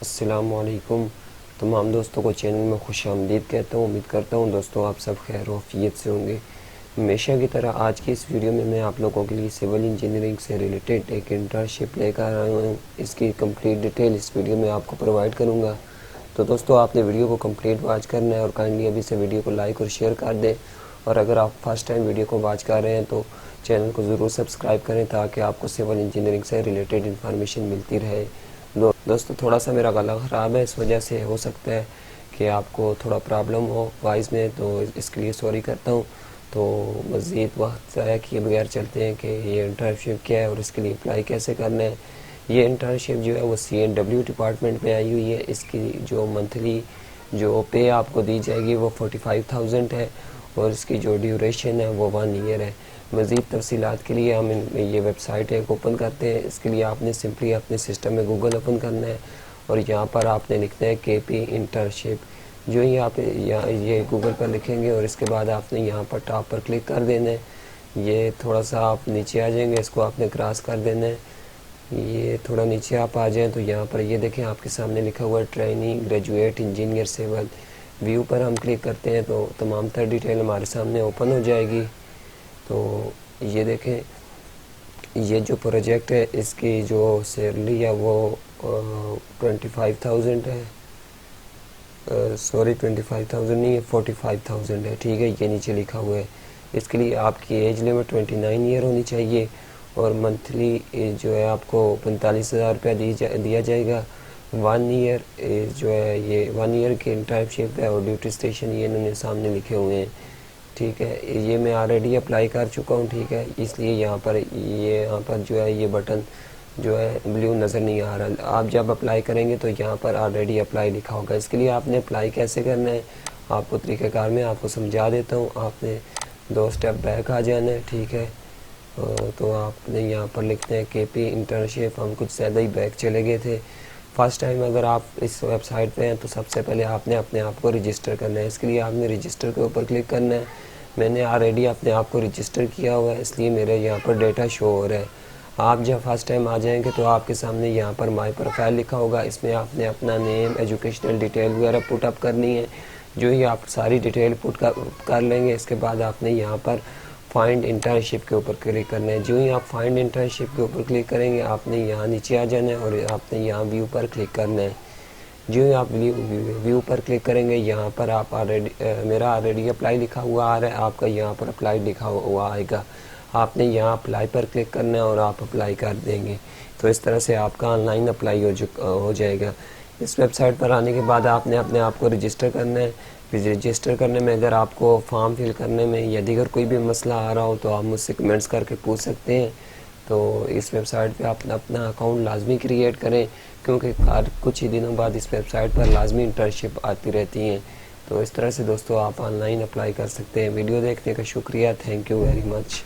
अस्सलाम वालेकुम। तमाम दोस्तों को चैनल में खुश आमदीद कहता हूँ। उम्मीद करता हूँ दोस्तों आप सब खैर वफ़ियत से होंगे। हमेशा की तरह आज की इस वीडियो में मैं आप लोगों के लिए सिविल इंजीनियरिंग से रिलेटेड एक इंटर्नशिप लेकर आया हूँ। इसकी कंप्लीट डिटेल इस वीडियो में आपको प्रोवाइड करूँगा। तो दोस्तों आपने वीडियो को कंप्लीट वॉच करना है और काइंडली अभी से वीडियो को लाइक और शेयर कर दें। और अगर आप फर्स्ट टाइम वीडियो को वॉच कर रहे हैं तो चैनल को ज़रूर सब्सक्राइब करें ताकि आपको सिविल इंजीनियरिंग से रिलेटेड इन्फॉर्मेशन मिलती रहे। दोस्तों थोड़ा सा मेरा गला ख़राब है, इस वजह से हो सकता है कि आपको थोड़ा प्रॉब्लम हो वॉइस में, तो इसके लिए सॉरी करता हूँ। तो मज़ीद वक्त ज़ाया किए बगैर चलते हैं कि ये इंटर्नशिप क्या है और इसके लिए अप्लाई कैसे करना है। ये इंटर्नशिप जो है वो C&W डिपार्टमेंट में आई हुई है। इसकी जो मंथली जो पे आपको दी जाएगी वो 45,000 है और इसकी जो ड्यूरेशन है वो 1 ईयर है। मज़ीद तफसीलात के लिए हम ये वेबसाइट एक ओपन करते हैं। इसके लिए आपने सिंपली अपने सिस्टम में गूगल ओपन करना है और यहाँ पर आपने लिखना है KP इंटर्नशिप। जो ही आप ये गूगल पर लिखेंगे और इसके बाद आपने यहाँ पर टॉप पर क्लिक कर देना है। ये थोड़ा सा आप नीचे आ जाएंगे, इसको आपने क्रॉस कर देना है। ये थोड़ा नीचे आप आ जाएँ तो यहाँ पर ये देखें आपके सामने लिखा हुआ है training graduate engineer civil. View पर हम क्लिक करते हैं तो तमाम तर डिटेल हमारे सामने ओपन हो जाएगी। तो ये देखें, ये जो प्रोजेक्ट है इसकी जो सैलरी है वो 25,000 है। सॉरी 25,000 नहीं है, 45,000 है। ठीक है, ये नीचे लिखा हुआ है। इसके लिए आपकी एज लिमिट 29 ईयर होनी चाहिए और मंथली जो है आपको 45,000 रुपया दिया जाएगा। 1 ईयर जो है ये 1 ईयर की इंटर्नशिप है और ड्यूटी स्टेशन ये इन्होंने सामने लिखे हुए हैं। ठीक है, ये मैं ऑलरेडी अप्लाई कर चुका हूँ। ठीक है, इसलिए यहाँ पर जो है ये बटन जो है ब्लू नज़र नहीं आ रहा। आप जब अप्लाई करेंगे तो यहाँ पर ऑलरेडी अप्लाई लिखा होगा। इसके लिए आपने अप्लाई कैसे करना है आपको तरीक़ाकार में आपको समझा देता हूँ। आपने 2 स्टेप बैक आ जाना है। ठीक है, तो आपने यहाँ पर लिखना है KP इंटर्नशिप। हम कुछ ज़्यादा ही बैक चले गए थे। फर्स्ट टाइम अगर आप इस वेबसाइट पे हैं तो सबसे पहले आपने अपने आप को रजिस्टर करना है। इसके लिए आपने रजिस्टर के ऊपर क्लिक करना है। मैंने ऑलरेडी अपने आप को रजिस्टर किया हुआ है, इसलिए मेरे यहाँ पर डेटा शो हो रहा है। आप जब फर्स्ट टाइम आ जाएंगे तो आपके सामने यहाँ पर माई प्रोफाइल लिखा होगा। इसमें आपने अपना नेम, एजुकेशनल डिटेल वगैरह पुट अप करनी है। जो ही आप सारी डिटेल पुट कर लेंगे इसके बाद आपने यहाँ पर फाइंड इंटर्नशिप के ऊपर क्लिक करना है। जो ही आप फाइंड इंटर्नशिप के ऊपर क्लिक करेंगे आपने यहाँ नीचे आ जाना है और आपने यहाँ व्यू पर क्लिक करना है। जो ही आप व्यू पर क्लिक करेंगे यहाँ पर आप मेरा ऑलरेडी अप्लाई लिखा हुआ आ रहा है, आपका यहाँ पर अप्लाई लिखा हुआ आएगा। आपने यहाँ अप्लाई पर क्लिक करना है और आप अप्लाई कर देंगे। तो इस तरह से आपका ऑनलाइन अप्लाई हो जाएगा। इस वेबसाइट पर आने के बाद आपने अपने आप को रजिस्टर करना है। रजिस्टर करने में अगर आपको फॉर्म फिल करने में या अगर कोई भी मसला आ रहा हो तो आप मुझसे कमेंट्स करके पूछ सकते हैं। तो इस वेबसाइट पे आप अपना अकाउंट लाजमी क्रिएट करें क्योंकि कुछ ही दिनों बाद इस वेबसाइट पर लाजमी इंटर्नशिप आती रहती हैं। तो इस तरह से दोस्तों आप ऑनलाइन अप्लाई कर सकते हैं। वीडियो देखने का शुक्रिया, थैंक यू वेरी मच।